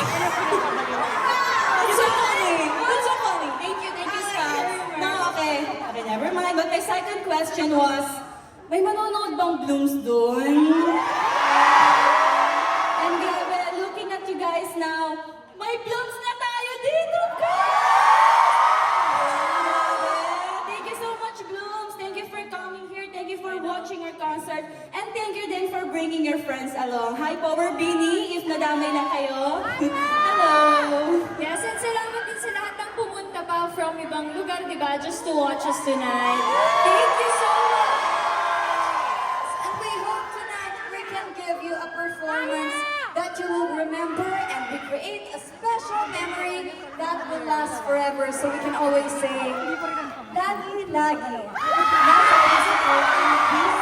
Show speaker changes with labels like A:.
A: It's so funny. It's so funny. Thank you, Scott. No, okay. Okay, never mind. But my second question was, may manonood bang Blooms dun? And grabe, looking at you guys now, may Blooms na tayo dito, Thank you so much, Blooms. Thank you for coming here. Thank you for watching our concert. And thank you then for bringing your friends along. Hi, Power Beanie, if nadamay na kayo. Hello.
B: Yes, and salamat din sa lahat ng pumunta pa from ibang lugar, di ba? Just to watch us tonight. Thank you so much!
C: And we hope tonight we can give you a performance that you will remember and we create a special memory that will last forever. So we can always say, lagi, lagi. Nasa puso ko ang